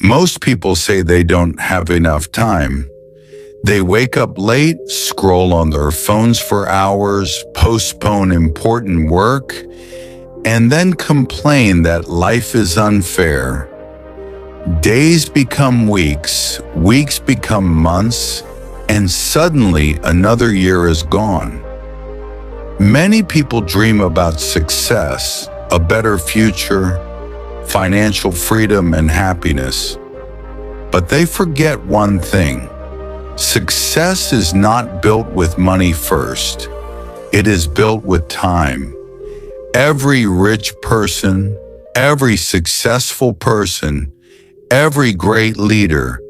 Most people say they don't have enough time. They wake up late, scroll on their phones for hours, postpone important work, and then complain that life is unfair. Days become weeks, weeks become months, and suddenly another year is gone. Many people dream about success, a better future, financial freedom, and happiness. But they forget one thing. Success is not built with money first. It is built with time. Every rich person, every successful person, every great leader,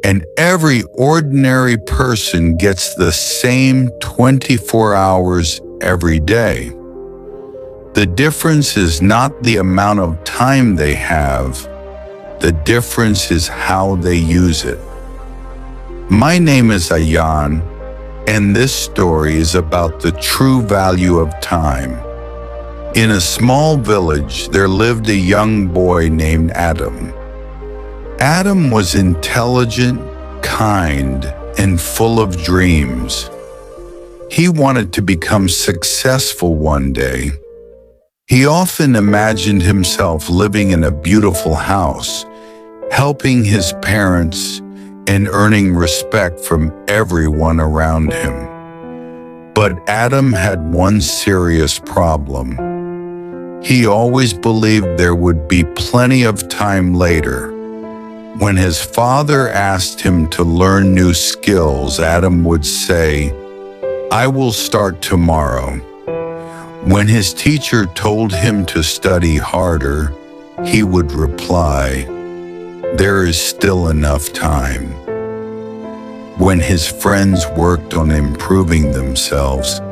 and every ordinary person gets the same 24 hours every day. The difference is not the amount of time they have. The difference is how they use it. My name is Ayan, and this story is about the true value of time. In a small village, there lived a young boy named Adam. Adam was intelligent, kind, and full of dreams. He wanted to become successful one day. He often imagined himself living in a beautiful house, helping his parents, and earning respect from everyone around him. But Adam had one serious problem. He always believed there would be plenty of time later. When his father asked him to learn new skills, Adam would say, "I will start tomorrow." When his teacher told him to study harder, he would reply, "There is still enough time." When his friends worked on improving themselves,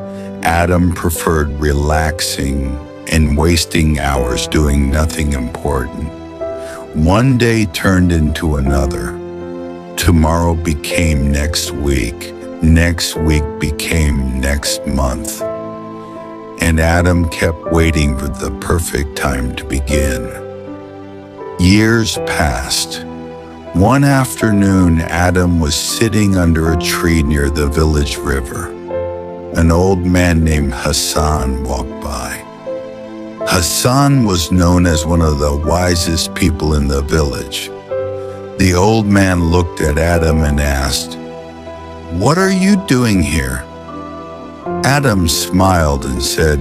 Adam preferred relaxing and wasting hours doing nothing important. One day turned into another. Tomorrow became next week. Next week became next month. And Adam kept waiting for the perfect time to begin. Years passed. One afternoon, Adam was sitting under a tree near the village river. An old man named Hassan walked by. Hassan was known as one of the wisest people in the village. The old man looked at Adam and asked, "What are you doing here?" Adam smiled and said,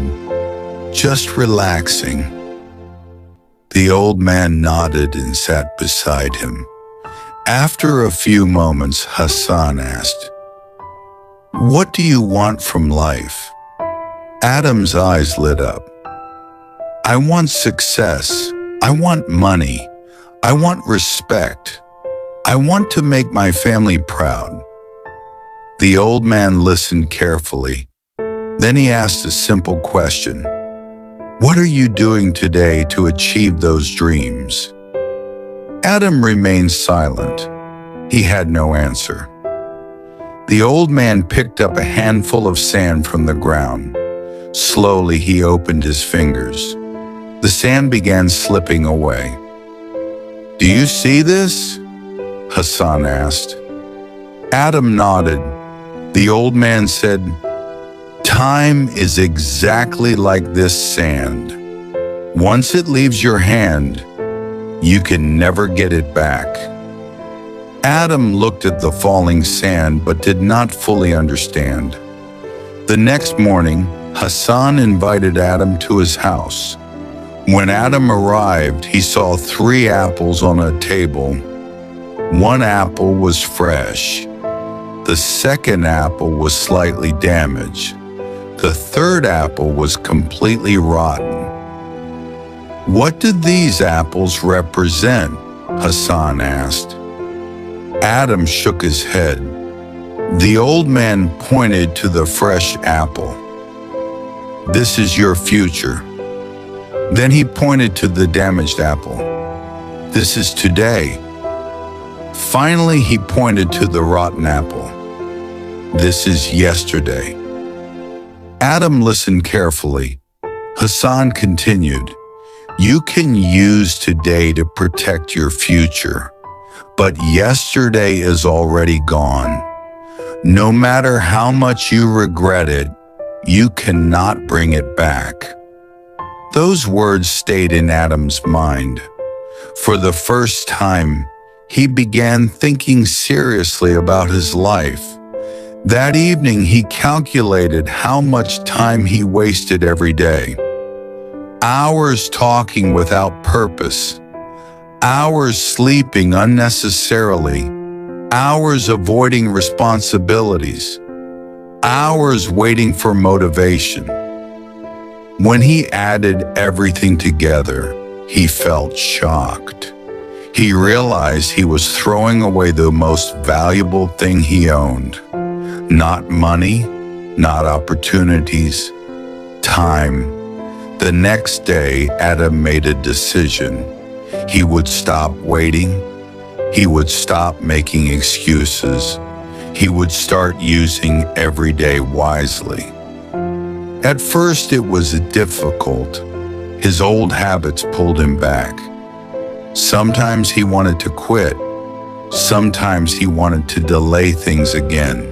"Just relaxing." The old man nodded and sat beside him. After a few moments, Hassan asked, "What do you want from life?" Adam's eyes lit up. "I want success. I want money. I want respect. I want to make my family proud." The old man listened carefully. Then he asked a simple question. "What are you doing today to achieve those dreams?" Adam remained silent. He had no answer. The old man picked up a handful of sand from the ground. Slowly, he opened his fingers. The sand began slipping away. "Do you see this?" Hassan asked. Adam nodded. The old man said, "Time is exactly like this sand. Once it leaves your hand, you can never get it back." Adam looked at the falling sand but did not fully understand. The next morning, Hassan invited Adam to his house. When Adam arrived, he saw 3 apples on a table. One apple was fresh. The second apple was slightly damaged. The third apple was completely rotten. "What do these apples represent?" Hassan asked. Adam shook his head. The old man pointed to the fresh apple. "This is your future." Then he pointed to the damaged apple. "This is today." Finally, he pointed to the rotten apple. "This is yesterday." Adam listened carefully. Hassan continued, "You can use today to protect your future. but yesterday is already gone. No matter how much you regret it, you cannot bring it back. Those words stayed in Adam's mind. For the first time, he began thinking seriously about his life. That evening, he calculated how much time he wasted every day. Hours talking without purpose, hours sleeping unnecessarily, hours avoiding responsibilities, hours waiting for motivation. When he added everything together, he felt shocked. He realized he was throwing away the most valuable thing he owned. Not money, not opportunities, time. The next day, Adam made a decision. He would stop waiting. He would stop making excuses. He would start using every day wisely. At first, it was difficult. His old habits pulled him back. Sometimes he wanted to quit. Sometimes he wanted to delay things again.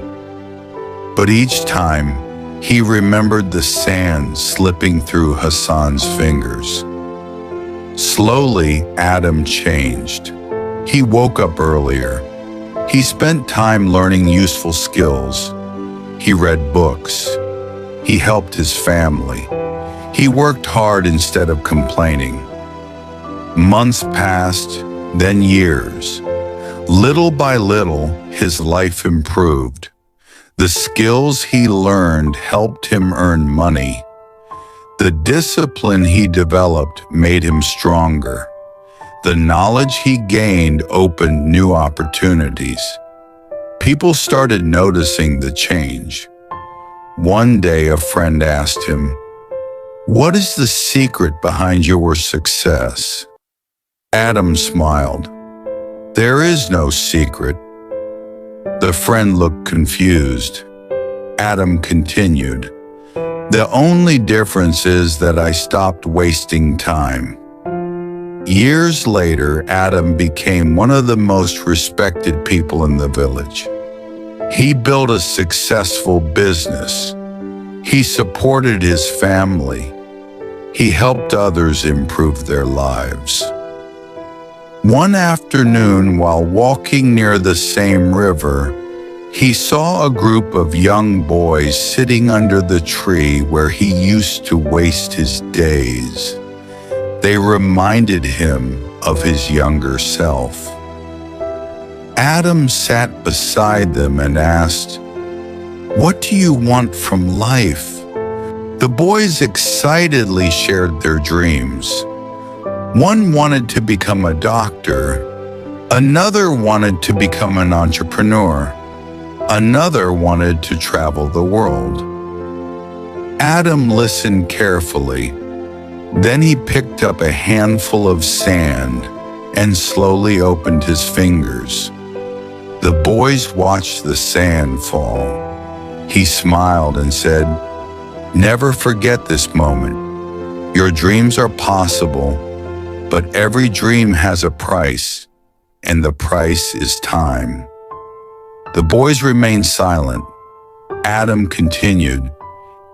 But each time, he remembered the sand slipping through Hassan's fingers. Slowly, Adam changed. He woke up earlier. He spent time learning useful skills. He read books. He helped his family. He worked hard instead of complaining. Months passed, then years. Little by little, his life improved. The skills he learned helped him earn money. The discipline he developed made him stronger. The knowledge he gained opened new opportunities. People started noticing the change. One day, a friend asked him, "What is the secret behind your success?" Adam smiled. "There is no secret." The friend looked confused. Adam continued, "The only difference is that I stopped wasting time." Years later, Adam became one of the most respected people in the village. He built a successful business. He supported his family. He helped others improve their lives. One afternoon, while walking near the same river, he saw a group of young boys sitting under the tree where he used to waste his days. They reminded him of his younger self. Adam sat beside them and asked, "What do you want from life?" The boys excitedly shared their dreams. One wanted to become a doctor. Another wanted to become an entrepreneur. Another wanted to travel the world. Adam listened carefully. Then he picked up a handful of sand and slowly opened his fingers. The boys watched the sand fall. He smiled and said, "Never forget this moment. Your dreams are possible, but every dream has a price, and the price is time." The boys remained silent. Adam continued,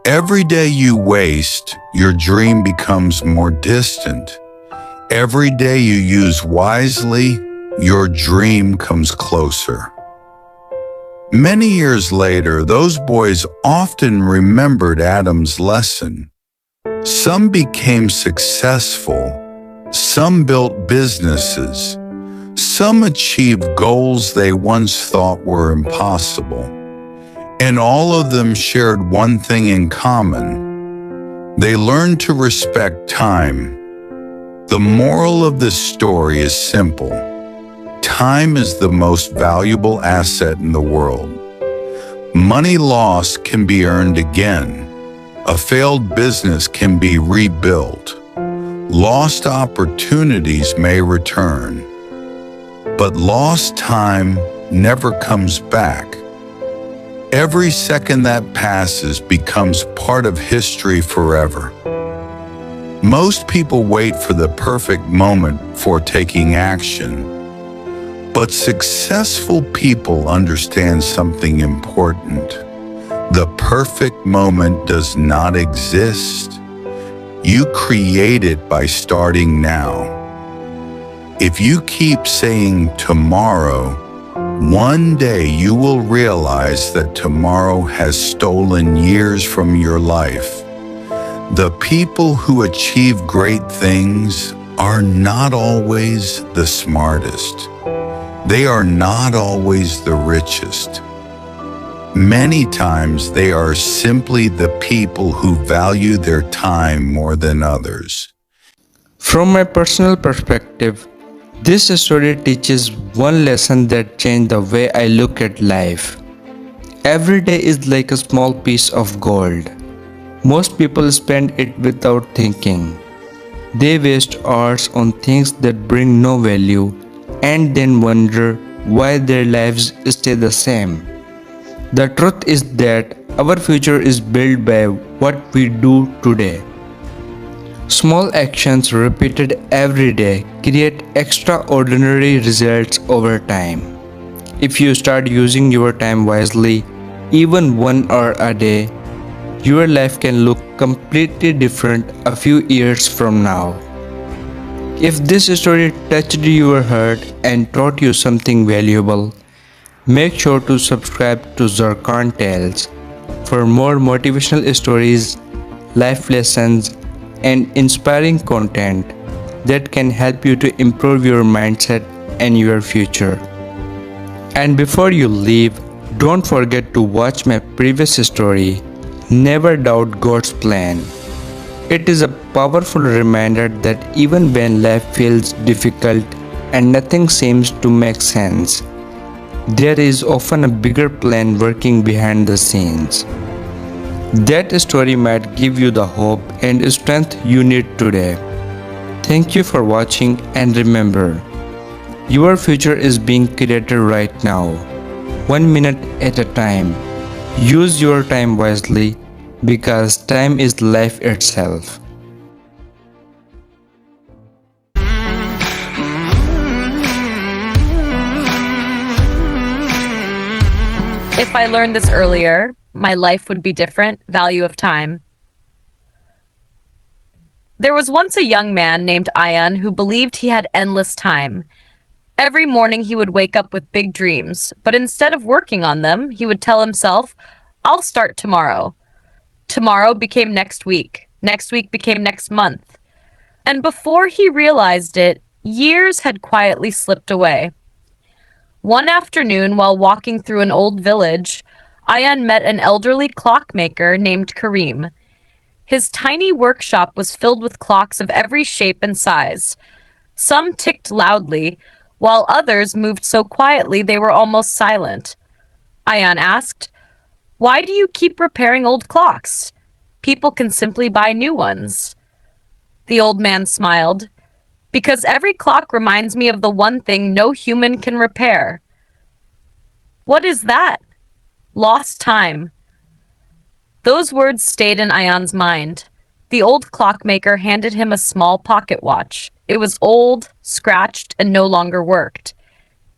"Every day you waste, your dream becomes more distant. Every day you use wisely, your dream comes closer." Many years later, those boys often remembered Adam's lesson. Some became successful. Some built businesses. Some achieved goals they once thought were impossible. And all of them shared one thing in common. They learned to respect time. The moral of this story is simple. Time is the most valuable asset in the world. Money lost can be earned again. A failed business can be rebuilt. Lost opportunities may return. But lost time never comes back. Every second that passes becomes part of history forever. Most people wait for the perfect moment before taking action. But successful people understand something important. The perfect moment does not exist. You create it by starting now. If you keep saying tomorrow, one day you will realize that tomorrow has stolen years from your life. The people who achieve great things are not always the smartest. They are not always the richest. Many times they are simply the people who value their time more than others. From my personal perspective, this story teaches one lesson that changed the way I look at life. Every day is like a small piece of gold. Most people spend it without thinking. They waste hours on things that bring no value and then wonder why their lives stay the same. The truth is that our future is built by what we do today. Small actions repeated every day create extraordinary results over time. If you start using your time wisely, even 1 hour a day, your life can look completely different a few years from now. If this story touched your heart and taught you something valuable, make sure to subscribe to Zarqan Tales for more motivational stories, life lessons, and inspiring content that can help you to improve your mindset and your future. And before you leave, don't forget to watch my previous story, Never Doubt God's Plan. It is a powerful reminder that even when life feels difficult and nothing seems to make sense, there is often a bigger plan working behind the scenes. That story might give you the hope and strength you need today. Thank you for watching, and remember, your future is being created right now, 1 minute at a time. Use your time wisely because time is life itself. If I learned this earlier, my life would be different. Value of time. There was once a young man named Ayan who believed he had endless time. Every morning he would wake up with big dreams, but instead of working on them, he would tell himself, I'll start tomorrow. Tomorrow became next week. Next week became next month. And before he realized it, years had quietly slipped away. One afternoon, while walking through an old village, Ayan met an elderly clockmaker named Karim. His tiny workshop was filled with clocks of every shape and size. Some ticked loudly, while others moved so quietly they were almost silent. Ayan asked, Why do you keep repairing old clocks? People can simply buy new ones. The old man smiled. Because every clock reminds me of the one thing no human can repair. What is that? Lost time. Those words stayed in Ayan's mind. The old clockmaker handed him a small pocket watch. It was old, scratched, and no longer worked.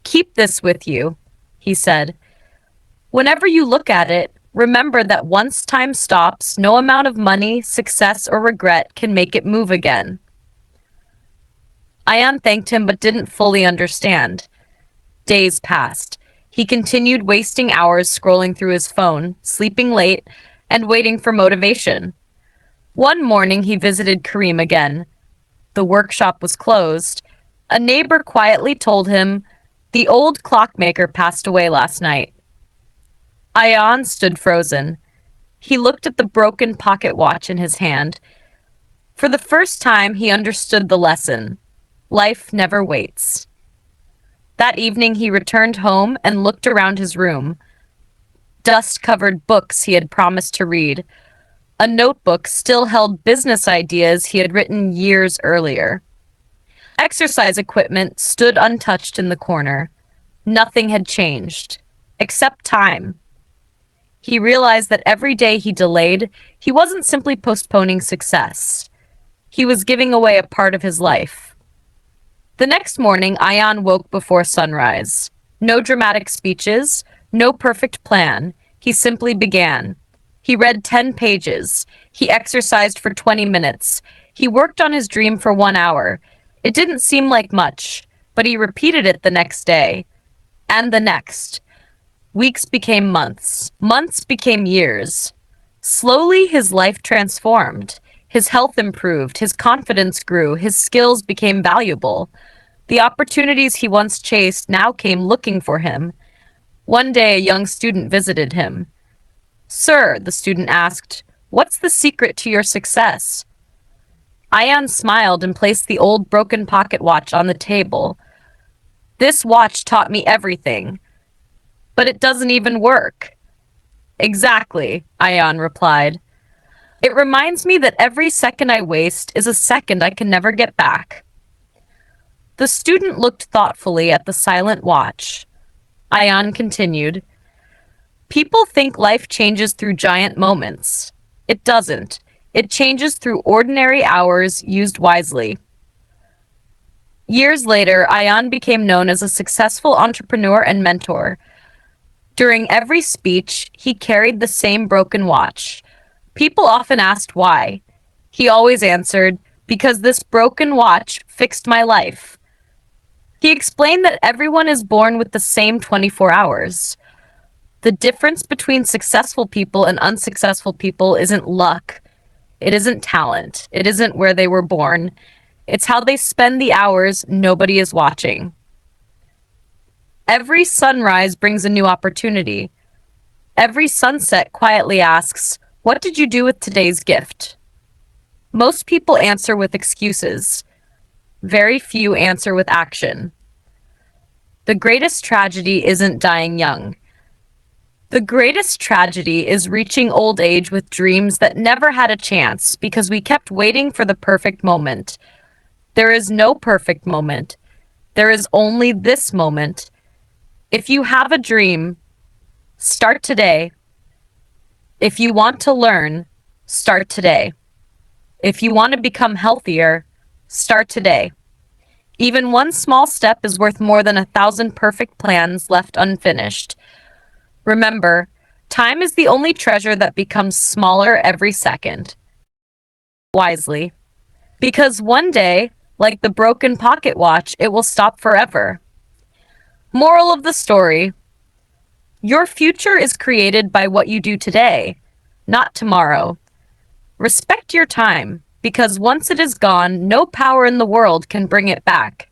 Keep this with you, he said. Whenever you look at it, remember that once time stops, no amount of money, success, or regret can make it move again. Ayan thanked him but didn't fully understand. Days passed. He continued wasting hours scrolling through his phone, sleeping late, and waiting for motivation. One morning he visited Karim again. The workshop was closed. A neighbor quietly told him, The old clockmaker passed away last night. Ayan stood frozen. He looked at the broken pocket watch in his hand. For the first time, he understood the lesson. Life never waits. That evening, he returned home and looked around his room. Dust-covered books he had promised to read. A notebook still held business ideas he had written years earlier. Exercise equipment stood untouched in the corner. Nothing had changed, except time. He realized that every day he delayed, he wasn't simply postponing success. He was giving away a part of his life. The next morning, Ayan woke before sunrise. No dramatic speeches, no perfect plan. He simply began. He read 10 pages. He exercised for 20 minutes. He worked on his dream for 1 hour. It didn't seem like much, but he repeated it the next day. And the next. Weeks became months. Months became years. Slowly, his life transformed. His health improved. His confidence grew. His skills became valuable. The opportunities he once chased now came looking for him. One day, a young student visited him. Sir, the student asked, what's the secret to your success? Ayan smiled and placed the old broken pocket watch on the table. This watch taught me everything, but it doesn't even work. Exactly, Ayan replied. It reminds me that every second I waste is a second I can never get back. The student looked thoughtfully at the silent watch. Ayan continued, people think life changes through giant moments. It doesn't. It changes through ordinary hours used wisely. Years later, Ayan became known as a successful entrepreneur and mentor. During every speech, he carried the same broken watch. People often asked why. He always answered, because this broken watch fixed my life. He explained that everyone is born with the same 24 hours. The difference between successful people and unsuccessful people isn't luck. It isn't talent. It isn't where they were born. It's how they spend the hours nobody is watching. Every sunrise brings a new opportunity. Every sunset quietly asks, what did you do with today's gift? Most people answer with excuses. Very few answer with action. The greatest tragedy isn't dying young. The greatest tragedy is reaching old age with dreams that never had a chance because we kept waiting for the perfect moment. There is no perfect moment. There is only this moment. If you have a dream, start today. If you want to learn, start today. If you want to become healthier, start today. Even one small step is worth more than 1,000 perfect plans left unfinished. Remember, time is the only treasure that becomes smaller every second. Wisely. Because one day, like the broken pocket watch, it will stop forever. Moral of the story: your future is created by what you do today, not tomorrow. Respect your time, because once it is gone, no power in the world can bring it back.